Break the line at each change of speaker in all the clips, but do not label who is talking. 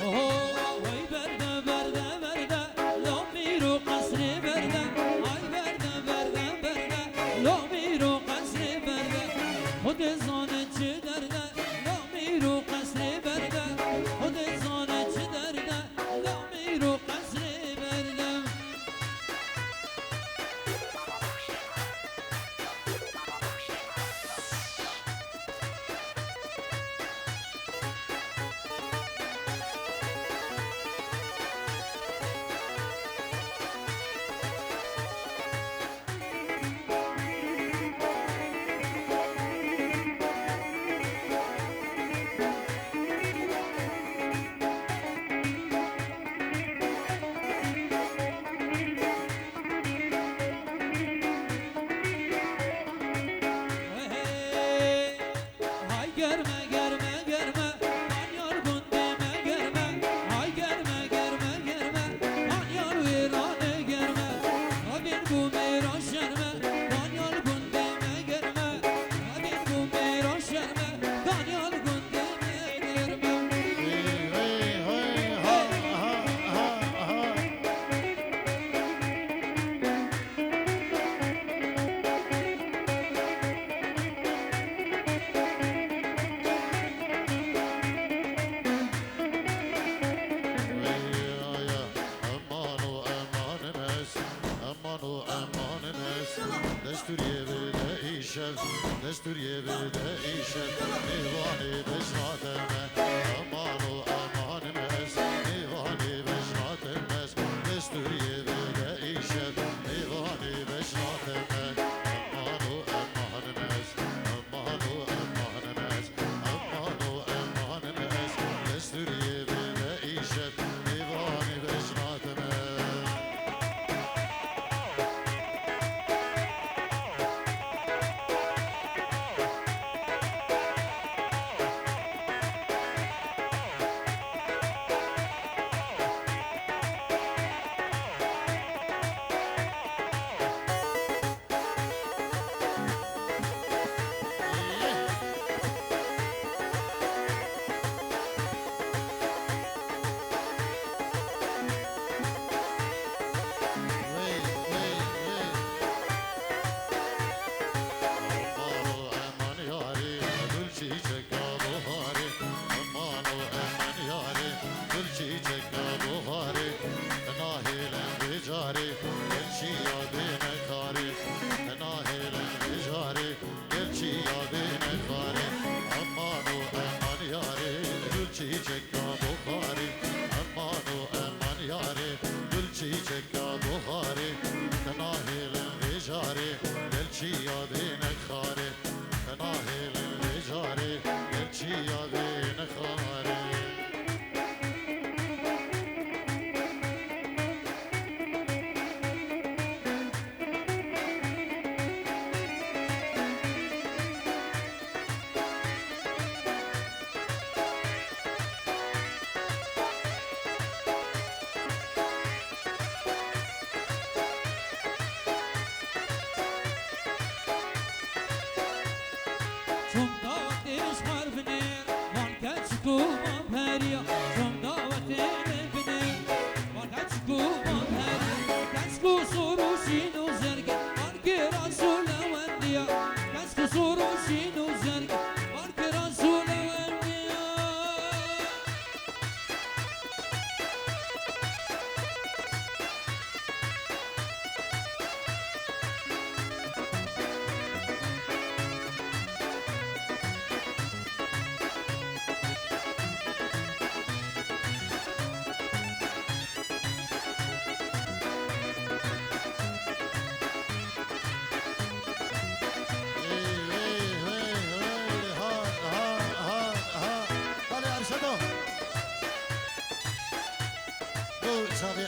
وای برده برده برده لامی رو قصری برده آی برده برده برده لامی رو قصری برده خود زانه چه درده لامی رو قصری برده خود زانه چه درده لامی رو قصری برده Görme görme görme man yorgun deme görme ay görme görme görme man yor viranı görme abin bu meyran şerme man yorgun deme görme abin bu meyran şerme man yorgun deme görme
دستوریه بده ایشب دستوریه بده ایشب ایوانی بشناتمه امان و امان مز ایوانی بشناتمز دستوریه بده ایشب ایوانی بشناتمه امان و امان مز امان و امان مز امان و امان مز دستوریه بده ایشب ایوانی بشناتمه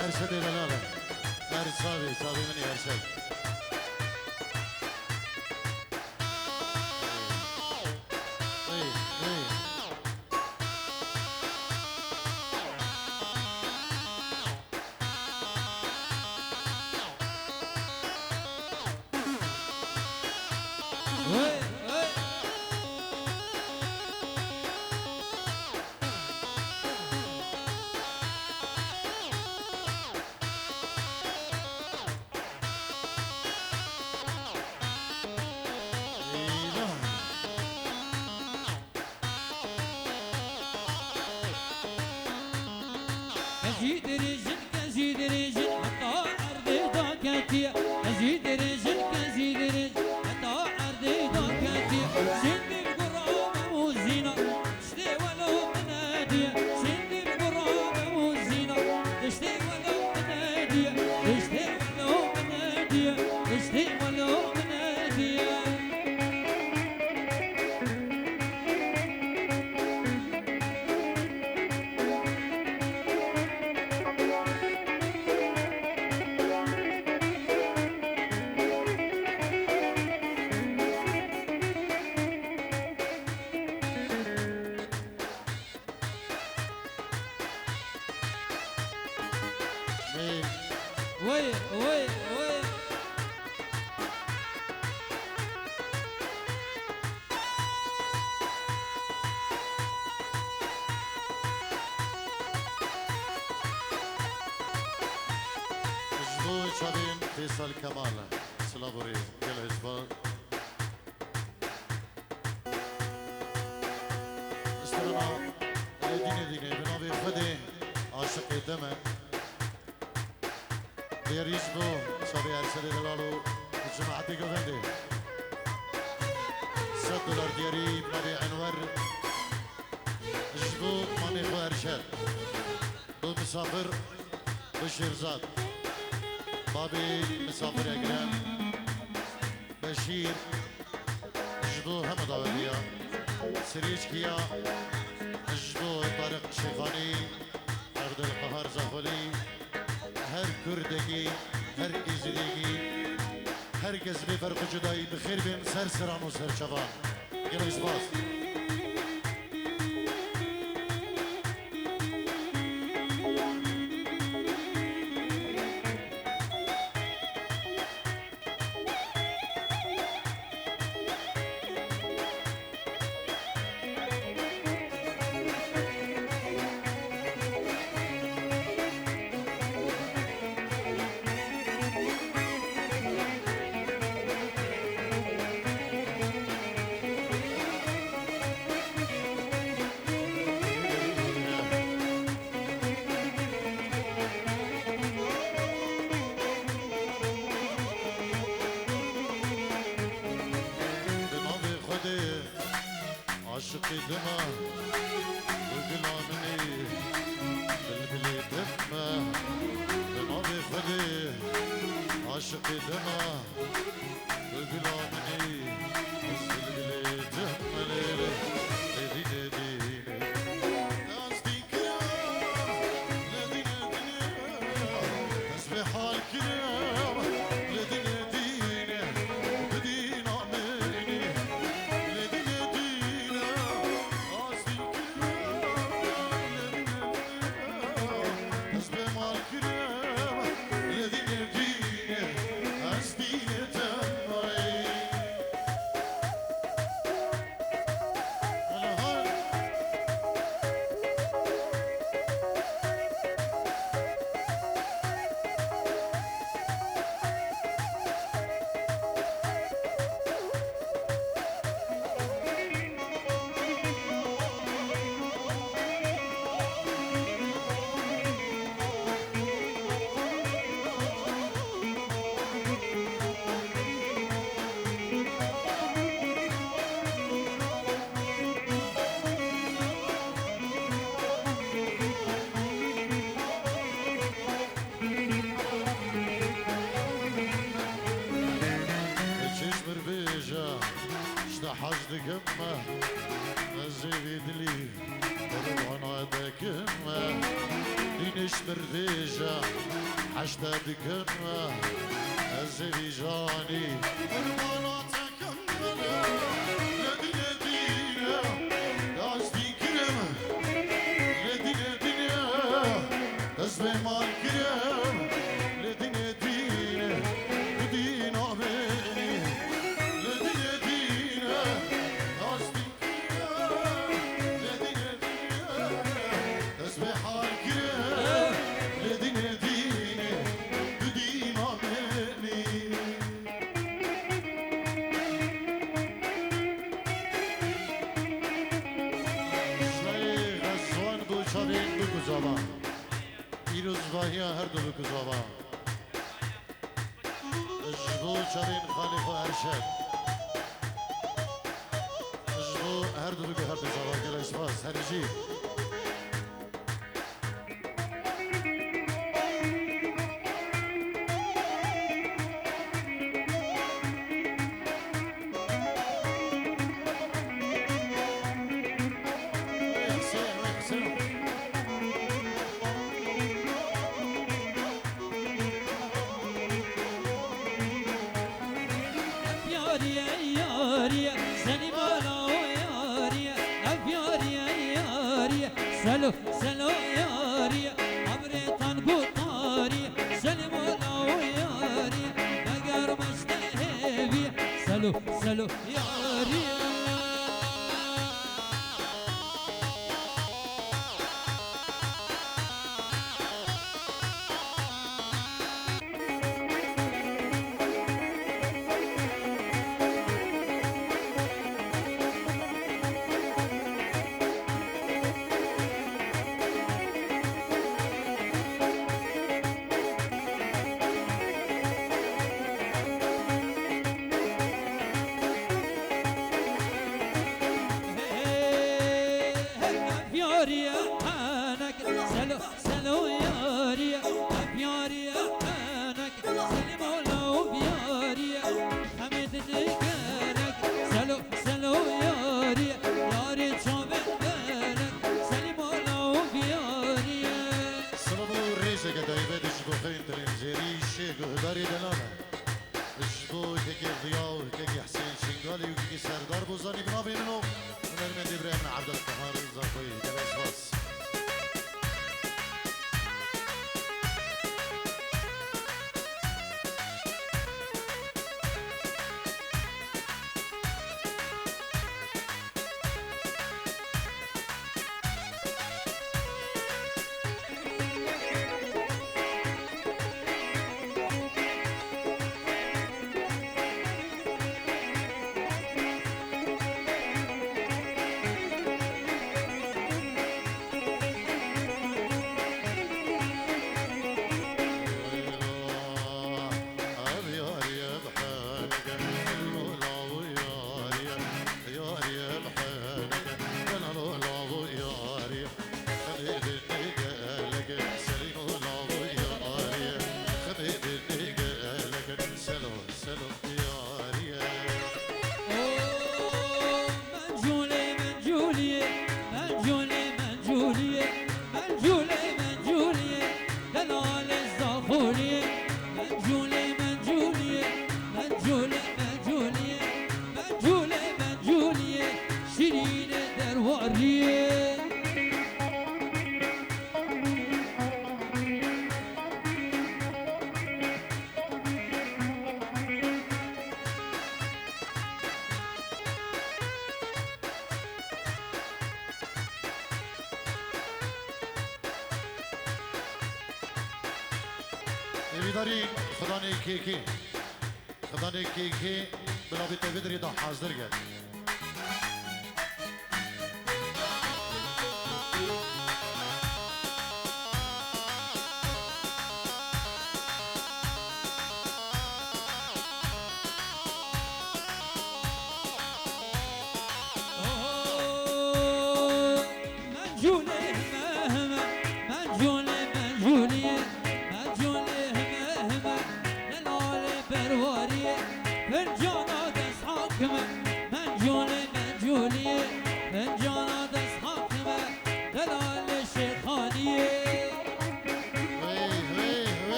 ارشد دلاله ارشد صاحب منی ارشد
أجي درجن كزي درجن حتى أرضي ضاكتي أجي درجن كزي درجن حتى أرضي ضاكتي سند القرآن والزينة تشتي ولو تنادي سند القرآن والزينة تشتي ولو تنادي تشتي ولو تنادي تشتي ولو تنادي
مين
وي وي وي
جبو شابين فيصل كمال سلابوري كل هزبان استرنا ديني بنابي خدي عاشق دمه ديريش بو شابي ارسل دلالو جماعتي قفندي $100 ديري بنابي انور جبو ماني خو ارشد دو مسافر بشيرزاد بابي مسافر اكرم بشير جبو هم داوليا سريج كيا جبو طارق شيخاني عبد القهار زغولي هر كردگی هر ازدگی herkes bir farkı cüdayı bixir bim ser sıran o ser çavan gel ispas عاشق دمه وقلامني بالبلي دمه بنابي خدي عاشق دمه وقلامني بالبلي دمه ليلي ليلي ليلي ناس كرام لدينا دنيا تسبح الكرام لدينا دينا بدينا مني حجد قمة نزيد لي وانا دكمة دينش برفيجة حشد قمة نزيد جاني وانا تكمل لدينا دينا داشتي كرم لدينا دينا تسبي مال كرم لدينا دينا بدينا مني اجباهی هر دو بکزاوا اجبو چرین خالق و ارشد اجبو هر دو بکو هر دو زاوا گل اسفاس هر جی
سلو سلو یاری عبرتان گوتاری سلم و یاری اگر مشتهی سلو سلو یاری سردار بوزانی بنابی منو نرمه دیبریم عبد القهار زرقوی دلس باس داری خدا نیکی خدا نیکی بلا بیت بدری دا حاضر گرد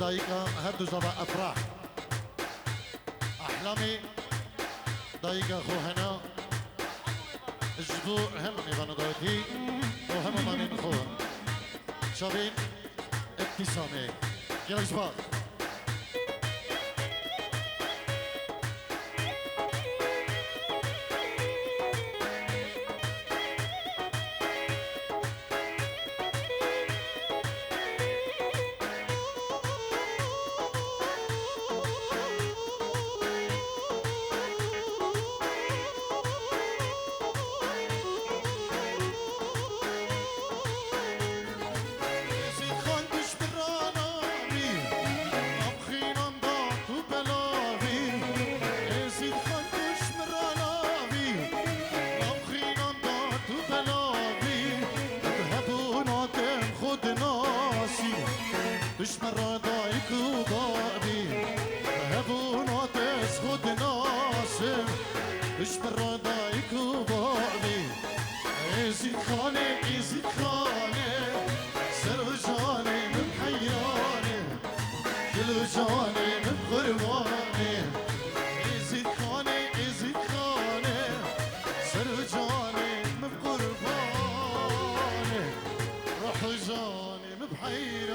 دقيقة هدو زبا أفراح أحلامي دقيقة أخو هنا الجدوع هم يبانو دوتي وهم مانين خو شابين ابتسامي يلا جبال دشمن را دایک و بابی هبون آتش خود ناسم دشمن را دایک و بابی ایزید خانه سر و جانه من حیرانه دل و جانه من قربانه ایزید خانه سر و جانه من قربانه روح و جانه من بحیرانه